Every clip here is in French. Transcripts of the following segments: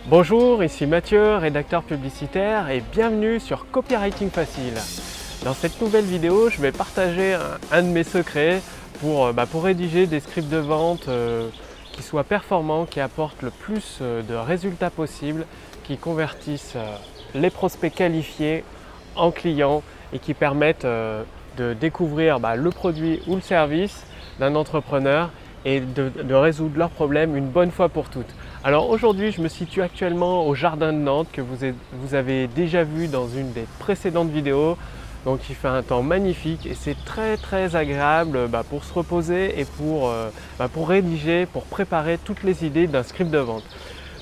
Bonjour, ici Mathieu, rédacteur publicitaire et bienvenue sur Copywriting Facile. Dans cette nouvelle vidéo, je vais partager un de mes secrets pour rédiger des scripts de vente qui soient performants, qui apportent le plus de résultats possibles, qui convertissent les prospects qualifiés en clients et qui permettent de découvrir le produit ou le service d'un entrepreneur et de résoudre leurs problèmes une bonne fois pour toutes. Alors aujourd'hui, je me situe actuellement au Jardin de Nantes que vous avez déjà vu dans une des précédentes vidéos. Donc il fait un temps magnifique et c'est très agréable pour se reposer et pour rédiger, pour préparer toutes les idées d'un script de vente.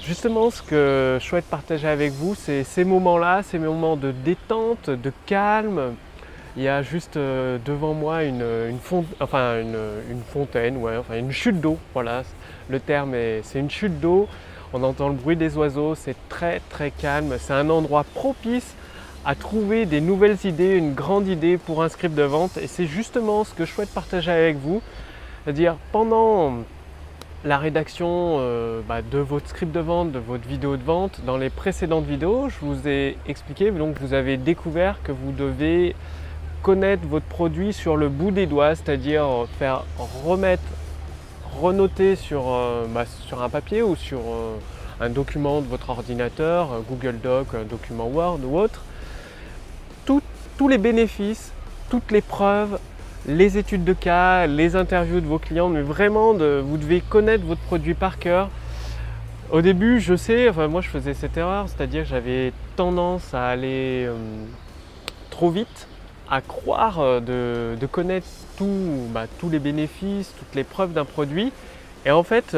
Justement, ce que je souhaite partager avec vous, c'est ces moments-là, ces moments de détente, de calme. Il y a juste devant moi une fontaine, une chute d'eau, voilà, le terme c'est une chute d'eau, on entend le bruit des oiseaux, c'est très calme, c'est un endroit propice à trouver des nouvelles idées, une grande idée pour un script de vente et c'est justement ce que je souhaite partager avec vous, c'est-à-dire pendant la rédaction de votre script de vente, de votre vidéo de vente, dans les précédentes vidéos, je vous ai expliqué, donc vous avez découvert que vous devez connaître votre produit sur le bout des doigts, c'est-à-dire faire renoter sur un papier ou sur un document de votre ordinateur, Google Doc, un document Word ou autre, tous les bénéfices, toutes les preuves, les études de cas, les interviews de vos clients, mais vraiment vous devez connaître votre produit par cœur. Au début, je sais, moi je faisais cette erreur, c'est-à-dire que j'avais tendance à aller trop vite, à croire de connaître tous les bénéfices, toutes les preuves d'un produit. Et en fait,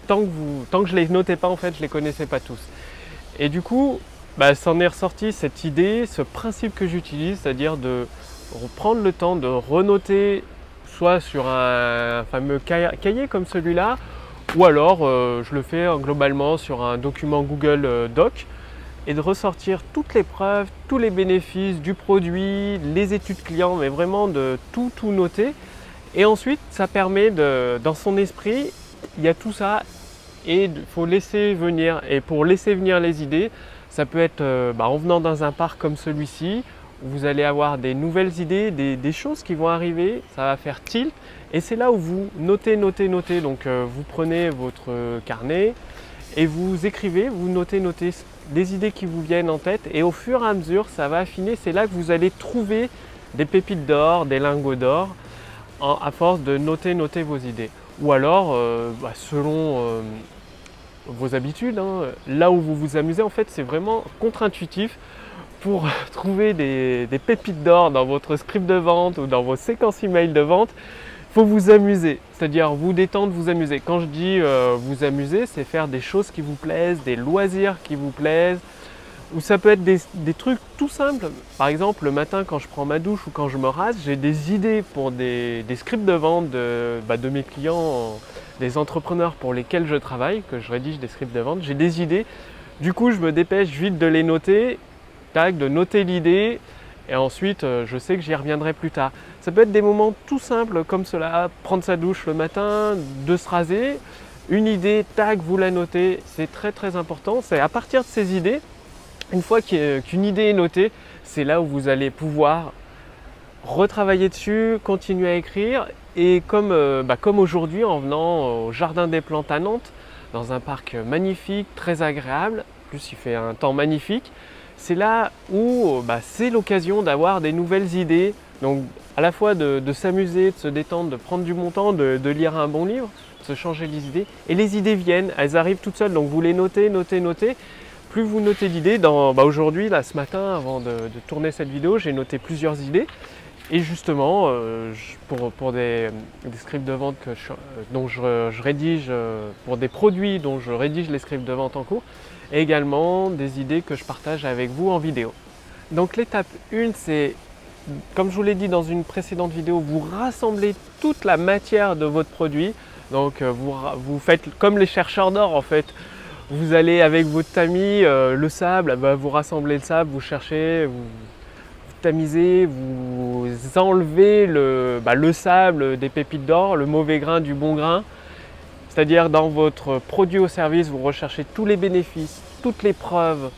tant que je ne les notais pas, en fait, je ne les connaissais pas tous. Et du coup, s'en est ressorti cette idée, ce principe que j'utilise, c'est-à-dire de prendre le temps de renoter soit sur un fameux cahier comme celui-là, ou alors je le fais globalement sur un document Google Doc, et de ressortir toutes les preuves, tous les bénéfices du produit, les études clients, mais vraiment de tout noter. Et ensuite, ça permet dans son esprit, il y a tout ça et il faut laisser venir. Et pour laisser venir les idées, ça peut être en venant dans un parc comme celui-ci, où vous allez avoir des nouvelles idées, des choses qui vont arriver, ça va faire tilt. Et c'est là où vous notez. Donc vous prenez votre carnet et vous écrivez, vous notez des idées qui vous viennent en tête et au fur et à mesure ça va affiner, c'est là que vous allez trouver des pépites d'or, des lingots d'or à force de noter vos idées. Ou alors, selon vos habitudes, là où vous vous amusez, en fait c'est vraiment contre-intuitif pour trouver des pépites d'or dans votre script de vente ou dans vos séquences email de vente. Il faut vous amuser, c'est-à-dire vous détendre, vous amuser. Quand je dis vous amuser, c'est faire des choses qui vous plaisent, des loisirs qui vous plaisent, ou ça peut être des trucs tout simples. Par exemple, le matin quand je prends ma douche ou quand je me rase, j'ai des idées pour des scripts de vente de mes clients, des entrepreneurs pour lesquels je travaille, que je rédige des scripts de vente. J'ai des idées, du coup je me dépêche vite de les noter, de noter l'idée. Et ensuite, je sais que j'y reviendrai plus tard. Ça peut être des moments tout simples comme cela, prendre sa douche le matin, de se raser, une idée, vous la notez, c'est très important. C'est à partir de ces idées, une fois qu'une idée est notée, c'est là où vous allez pouvoir retravailler dessus, continuer à écrire. Et comme aujourd'hui, en venant au Jardin des Plantes à Nantes, dans un parc magnifique, très agréable, en plus il fait un temps magnifique, c'est là où c'est l'occasion d'avoir des nouvelles idées, donc à la fois de s'amuser, de se détendre, de prendre du bon temps, de lire un bon livre, de se changer les idées. Et les idées viennent, elles arrivent toutes seules, donc vous les notez. Plus vous notez d'idées, aujourd'hui, ce matin, avant de tourner cette vidéo, j'ai noté plusieurs idées. Et justement, pour des scripts de vente dont je rédige, pour des produits dont je rédige les scripts de vente en cours, et également des idées que je partage avec vous en vidéo. Donc l'étape 1, c'est, comme je vous l'ai dit dans une précédente vidéo, vous rassemblez toute la matière de votre produit. Donc vous faites comme les chercheurs d'or en fait. Vous allez avec votre tamis, le sable, vous rassemblez le sable, vous cherchez, vous tamisez, vous enlevez le sable des pépites d'or, le mauvais grain du bon grain. C'est-à-dire dans votre produit ou service, vous recherchez tous les bénéfices, toutes les preuves,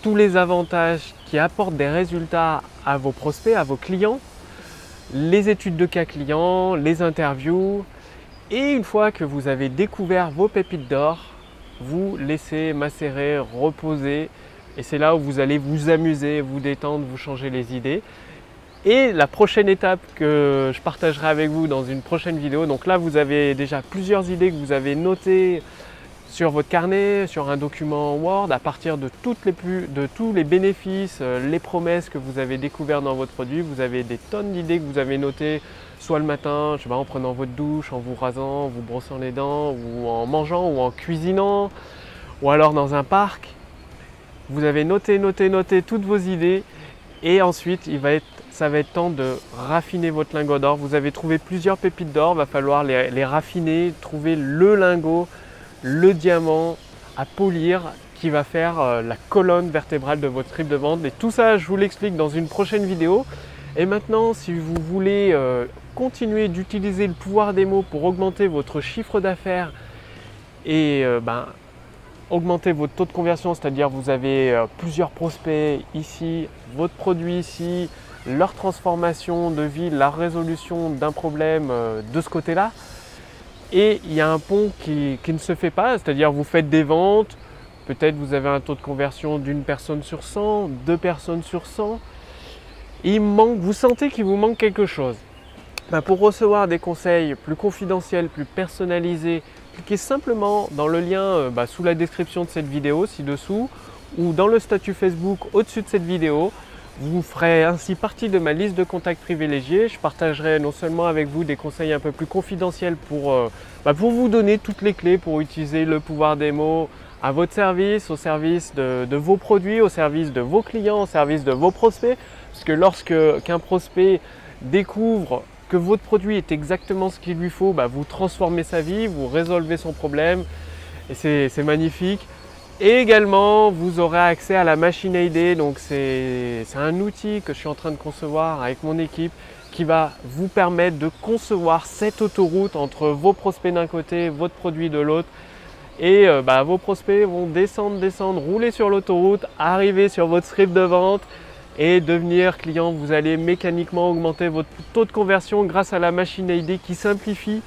tous les avantages qui apportent des résultats à vos prospects, à vos clients, les études de cas clients, les interviews. Et une fois que vous avez découvert vos pépites d'or, vous laissez macérer, reposer. Et c'est là où vous allez vous amuser, vous détendre, vous changer les idées. Et la prochaine étape que je partagerai avec vous dans une prochaine vidéo, donc là vous avez déjà plusieurs idées que vous avez notées sur votre carnet, sur un document Word, à partir de tous les bénéfices, les promesses que vous avez découvertes dans votre produit. Vous avez des tonnes d'idées que vous avez notées, soit le matin, je sais pas, en prenant votre douche, en vous rasant, vous brossant les dents, ou en mangeant, ou en cuisinant, ou alors dans un parc. Vous avez noté toutes vos idées, et ensuite ça va être temps de raffiner votre lingot d'or. Vous avez trouvé plusieurs pépites d'or, il va falloir les raffiner, trouver le lingot, le diamant à polir qui va faire la colonne vertébrale de votre script de vente. Et tout ça, je vous l'explique dans une prochaine vidéo. Et maintenant, si vous voulez continuer d'utiliser le pouvoir des mots pour augmenter votre chiffre d'affaires et augmenter votre taux de conversion, c'est-à-dire vous avez plusieurs prospects ici, votre produit ici, leur transformation de vie, la résolution d'un problème de ce côté-là. Et il y a un pont qui ne se fait pas, c'est-à-dire vous faites des ventes, peut-être vous avez un taux de conversion d'une personne sur 100, 2 personnes sur 100. Et vous sentez qu'il vous manque quelque chose. Pour recevoir des conseils plus confidentiels, plus personnalisés, cliquez simplement dans le lien sous la description de cette vidéo ci-dessous ou dans le statut Facebook au-dessus de cette vidéo. Vous ferez ainsi partie de ma liste de contacts privilégiés. Je partagerai non seulement avec vous des conseils un peu plus confidentiels pour vous donner toutes les clés pour utiliser le pouvoir des mots à votre service, au service de vos produits, au service de vos clients, au service de vos prospects. Parce que qu'un prospect découvre que votre produit est exactement ce qu'il lui faut, vous transformez sa vie, vous résolvez son problème et c'est magnifique. Et également, vous aurez accès à la machine à idées. Donc c'est un outil que je suis en train de concevoir avec mon équipe qui va vous permettre de concevoir cette autoroute entre vos prospects d'un côté, votre produit de l'autre. Et vos prospects vont descendre, rouler sur l'autoroute, arriver sur votre script de vente et devenir client. Vous allez mécaniquement augmenter votre taux de conversion grâce à la machine à idées qui simplifie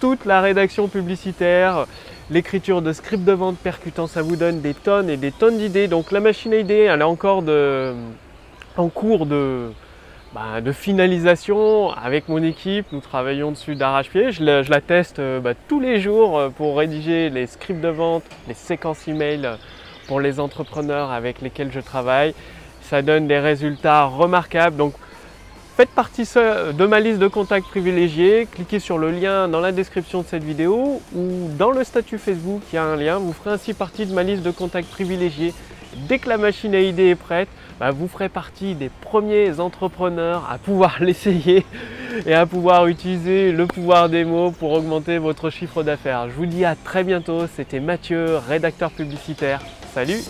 toute la rédaction publicitaire, l'écriture de scripts de vente percutants. Ça vous donne des tonnes et des tonnes d'idées. Donc la machine à idées, elle est encore en cours de finalisation avec mon équipe. Nous travaillons dessus d'arrache-pied. Je la teste tous les jours pour rédiger les scripts de vente, les séquences email pour les entrepreneurs avec lesquels je travaille. Ça donne des résultats remarquables. Donc faites partie de ma liste de contacts privilégiés. Cliquez sur le lien dans la description de cette vidéo ou dans le statut Facebook, il y a un lien. Vous ferez ainsi partie de ma liste de contacts privilégiés. Dès que la machine à idées est prête, vous ferez partie des premiers entrepreneurs à pouvoir l'essayer et à pouvoir utiliser le pouvoir des mots pour augmenter votre chiffre d'affaires. Je vous dis à très bientôt. C'était Mathieu, rédacteur publicitaire. Salut!